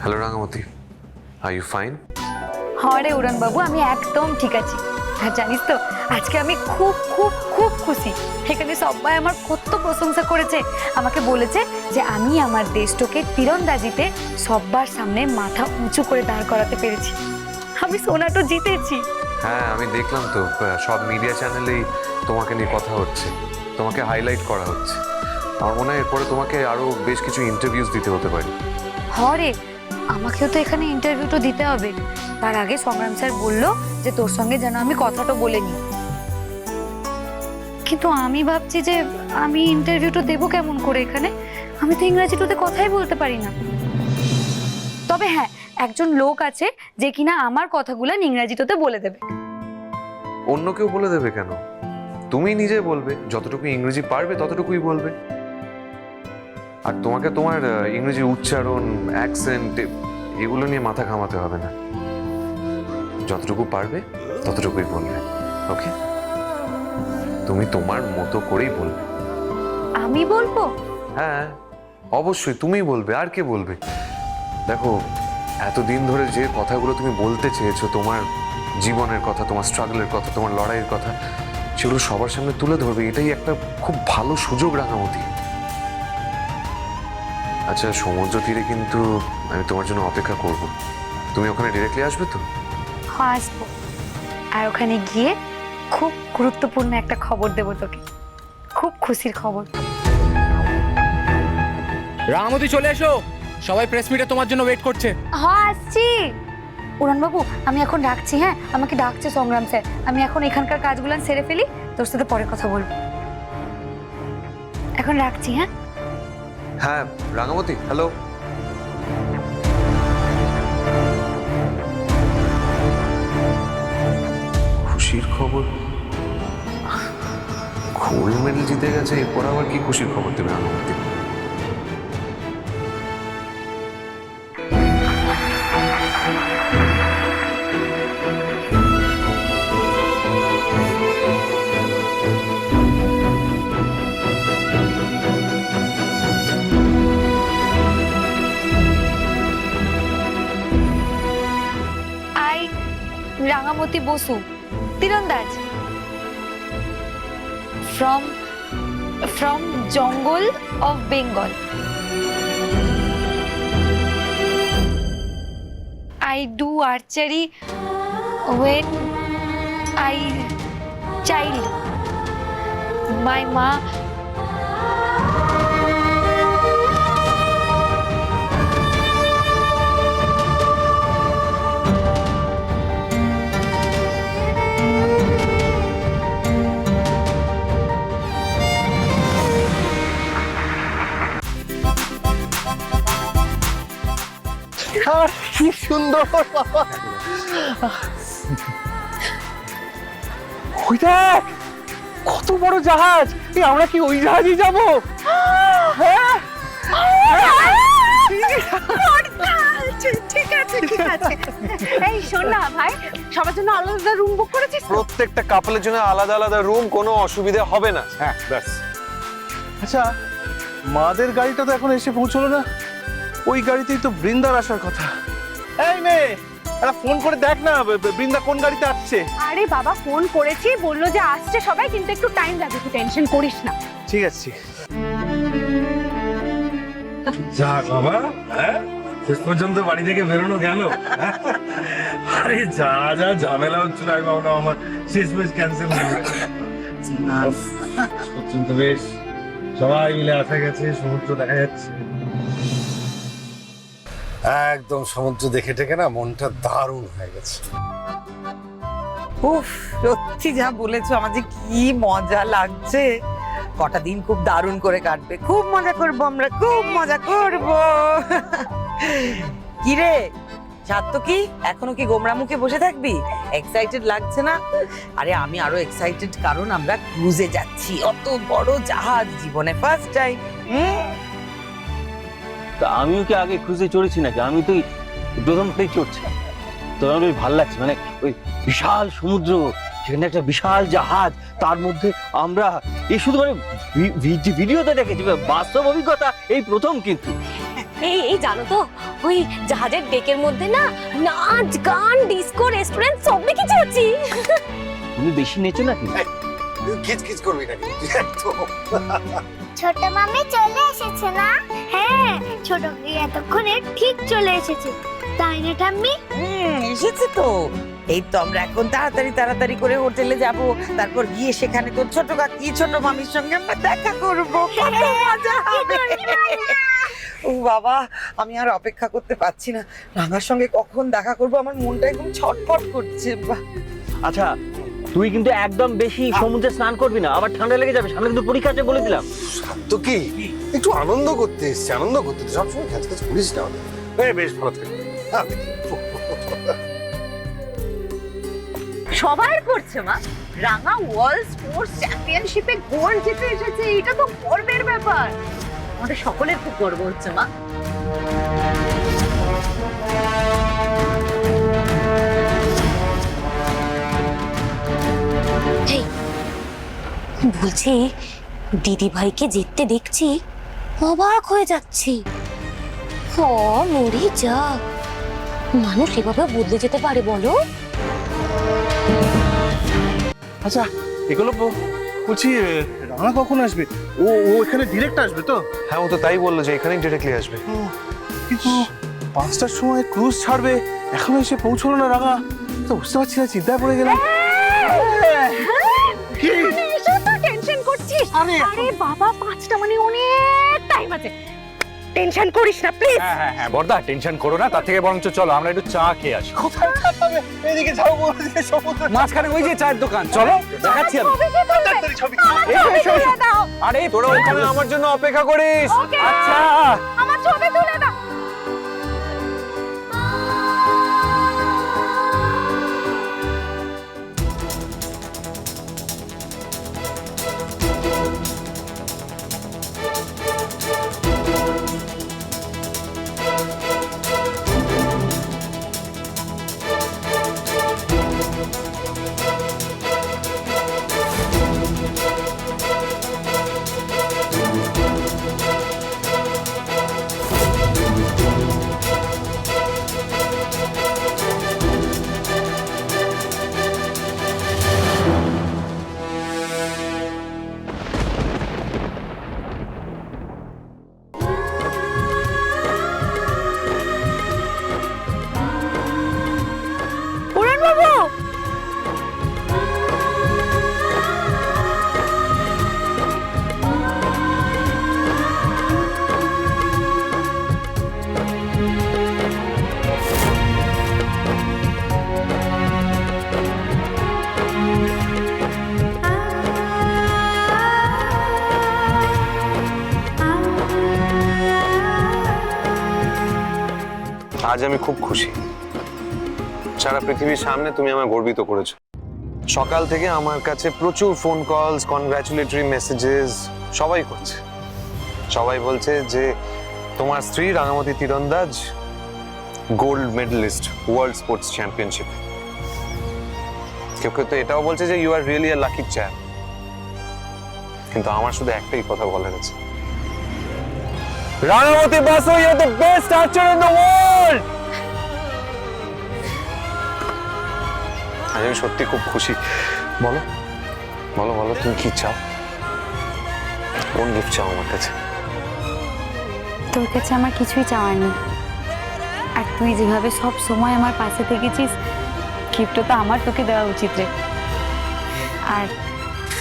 Hello Rangamati, are you fine? হ্যাঁ রে উড়ান বাবু, আমি একদম ঠিক আছি। আর জানিস তো আজকে আমি খুব খুব খুব খুশি। এখানে সবাই আমার কত প্রশংসা করেছে, আমাকে বলেছে যে আমি আমার দেশটাকে তীরন্দাজিতে সবার সামনে মাথা উঁচু করে দাঁড় করাতে পেরেছি। আমি সোনাটা জিতেছি। হ্যাঁ, আমি দেখলাম তো সব মিডিয়া চ্যানেলেই তোমাকে নিয়ে কথা হচ্ছে, তোমাকে হাইলাইট করা হচ্ছে। আমার মনে হয় এরপরে তোমাকে আরো বেশ কিছু ইন্টারভিউজ দিতে হতে পারে। হ্যাঁ রে, আমাকেও তো এখানে ইন্টারভিউটা দিতে হবে। তার আগে সংগ্রাম স্যার বললো যে তোর সঙ্গে যেন আমি কথাটা বলে নিই। কিন্তু আমি ভাবছি যে আমি ইন্টারভিউটা দেবো কেমন করে এখানে? আমি তো ইংরেজিটাতে কথাই বলতে পারি না। তবে হ্যাঁ, একজন লোক আছে যে কিনা আমার কথাগুলো ইংরেজিটাতে বলে দেবে। অন্য কেউ বলে দেবে কেন? তুমি নিজে বলবে, যতটুকু ইংরেজি পারবে ততটুকুই বলবে। আর তোমাকে তোমার ইংরেজি উচ্চারণ, অ্যাকসেন্ট এগুলো নিয়ে মাথা ঘামাতে হবে না। যতটুকু পারবে ততটুকুই বলবে, ওকে? তুমি তোমার মতো করেই বলবে। আমি বলবো? হ্যাঁ, অবশ্যই তুমিই বলবে, আর কে বলবে? দেখো, এতদিন ধরে যে কথাগুলো তুমি বলতে চেয়েছো, তোমার জীবনের কথা, তোমার স্ট্রাগলের কথা, তোমার লড়াইয়ের কথা, সেগুলো সবার সামনে তুলে ধরবে, এটাই একটা খুব ভালো সুযোগ রাঙামতি। আচ্ছা, সমুদ্র তীরে কিন্তু আমি তোমার জন্য অপেক্ষা করব। তুমি ওখানে ডিরেক্টলি আসবে তো? হ্যাঁ, আসবো। আর ওখানে গিয়ে খুব গুরুত্বপূর্ণ একটা খবর দেবো তোকে, খুব খুশির খবর। রাঙামতি চলে এসো, সবাই প্রেস মিটে তোমার জন্য ওয়েট করছে। হ্যাঁ, আসছি। উড়ান বাবু, আমি এখন রাখছি। হ্যাঁ, আমাকে ডাকছে সংগ্রাম স্যার। আমি এখন এখানকার কাজগুলো সেরে ফেলি, তোর সাথে পরে কথা বলবো। এখন রাখছি। হ্যাঁ হ্যাঁ রাঙামতি, হ্যালো। খুশির খবর? গোল্ড মেডেল জিতে গেছে, এরপর আবার কি খুশির খবর দেবে রাঙামতি? আই রাঙামতি বসু, তীরন্দাজ, from জঙ্গল of Bengal. I do archery when I child. My ma কি সুন্দর বাবা! ওই দেখ, কত বড় জাহাজ! আমরা কি ওই জাহাজে যাব? হ্যাঁ, ঠিক আছে ঠিক আছে। এই শোন না ভাই, সবার জন্য আলাদা রুম বুক করেছিস? প্রত্যেকটা কাপলের জন্য আলাদা আলাদা রুম, কোনো অসুবিধা হবে না। হ্যাঁ ব্যাস। আচ্ছা, মাদের গাড়িটা তো এখন এসে পৌঁছলো না। ওই গাড়িতেই তো বৃন্দার আসার কথা। এই মেয়ে, একটা ফোন করে দেখ না, বৃন্দা কোন গাড়িতে আসছে। আরে বাবা, ফোন করেছি, বললো যে আসছে সবাই, কিন্তু একটু টাইম লাগবে, তুই টেনশন করিস না। ঠিক আছে। যাক বাবা, শেষ পর্যন্ত বাড়ি থেকে বেরোনো গেল। আরে যা যা ঝামেলা হচ্ছিল, আমি ভাবলাম আমার শেষ মেশ ক্যান্সেল হয়ে গেছে। পর্যন্ত বেশ সবাই মিলে আসা গেছে, সমুদ্র দেখা যাচ্ছে। একদম সমুদ্র দেখে টেকে না মনটা দারুণ হয়ে গেছে। উফ, সত্যি যা বলেছো, আমার যে কি মজা লাগছে। কটা দিন খুব দারুণ করে কাটবে, খুব মজা করব, আমরা খুব মজা করব। কি রে সাত্তকি, এখনো কি গোমরা মুখে বসে থাকবি? এক্সাইটেড লাগছে না? আরে আমি আরো এক্সাইটেড, কারণ আমরা ক্রুজে যাচ্ছি, অত বড় জাহাজ, জীবনে ফার্স্ট টাইম। তা আমিও কি আগে ক্রুজে চড়েছি নাকি? আমি তো প্রথমটাই চড়ছি। তো আমার বেশ ভালো লাগছে, মানে ওই বিশাল সমুদ্র, সেখানে একটা বিশাল জাহাজ, তার মধ্যে আমরা এই শুধু মানে ভিডিওতে দেখেছি, বাস্তব অভিজ্ঞতা এই প্রথম। কিন্তু এই জানো তো ওই জাহাজের ডেকের মধ্যে না নাচ গান ডিস্কো রেস্টুরেন্ট সব দেখেছি। তুমি বেশি নেচো নাকি? কিচকিচ করবি নাকি একদম। ছোট মামি চলে এসেছে না? হ্যাঁ, ছোট মামি এতক্ষণে ঠিক চলে এসেছে, তাই না ঠাম্মি? এসেছে তো। এই তো আমরা এখন তাড়াতাড়ি করে হোটেলে যাব, তারপর গিয়ে সেখানে তোর ছোট কাকি ছোট মামির সঙ্গে আমরা দেখা করব। কত মজা হবে। ও বাবা, আমি আর অপেক্ষা করতে পারছি না। রাঙার সঙ্গে কখন দেখা করব, আমার মনটা একদম ছটফট করছে। আচ্ছা, তুই কিন্তু একদম বেশি সমুদ্রে স্নান করবি না, আবার ঠান্ডা লেগে যাবে। সামনে কিন্তু পরীক্ষা আছে বলে দিলাম। তো কি একটু আনন্দ করতে এসছি, আনন্দ করতে তো সবসময় খ্যাচ খ্যাচ করিস না। বেশ ভালো থাকবে। সবাই করছে মা, রাঙা ওয়ার্ল্ড স্পোর্টস চ্যাম্পিয়নশিপে গোল্ড জিতে এসেছে, এটা তো গর্বের ব্যাপার। আমাদের সকলের খুব গর্ব হচ্ছে মা। বলছি দিদি ভাইকে জিততে দেখছি, অবাক হয়ে যাচ্ছি। মরি যা, মানুষ এভাবে বদলে যেতে পারে বলো? আচ্ছা, এগুলো বলছি রাঙা কখন আসবে? ও এখানে ডিরেক্ট আসবে তো? হ্যাঁ, ও তো তাই বললো যে এখানেই ডিরেক্টলি আসবে। কিন্তু 5টার সময় ক্রুজ ছাড়বে, এখনো এসে পৌঁছলো না রাঙা। তো বুঝতে পারছি না, চিন্তায় পড়ে গেলাম। টেনশন করছিস? আরে বাবা, 5টা মানে অনেক টাইম আছে, টেনশন করিস না প্লিজ। হ্যাঁ বর্দা, টেনশন করো না। তার থেকে বরঞ্চ চলো আমরা একটু চা খেয়ে আসি। কোথায় যাবে? এদিকে যাও, ওদিকে সমুদ্র। মাঝখানে ওই যে চায়ের দোকান, চলো দেখাচ্ছি আমি। তাড়াতাড়ি ছবি। আরে তোরা ওখানে আমার জন্য অপেক্ষা করিস। আচ্ছা, আমার ছবি তুলে দাও। আজ আমি খুব খুশি। সারা পৃথিবীর সামনে তুমি আমায় গর্বিত করেছো। সকাল থেকে আমার কাছে প্রচুর ফোন কলস, কনগ্রাচুলেটরি মেসেজেস সবাই করছে। সবাই বলছে যে তোমার স্ত্রী রাঙামতি তীরন্দাজ gold medalist world sports championship. কেউ কেউ তো এটাও বলছে যে you are really a lucky champ. কিন্তু আমার শুধু একটাই কথা বলার আছে, Rangamati Basu, you are the best archer in the world. আজ আমি সত্যি খুব খুশি। বলো বলো বলো, তুমি কি চাও? কোন গিফট চাও আমার কাছে? তোর কাছে আমার কিছুই চাওয়ার নেই, আর তুই যেভাবে সব সময় আমার পাশে থেকেছিস, গিফটটা তো আমার তোকে দেওয়া উচিত রে। আর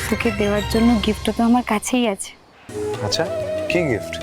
তোকে দেওয়ার জন্য গিফটটা তো আমার কাছেই আছে। আচ্ছা, কি গিফট?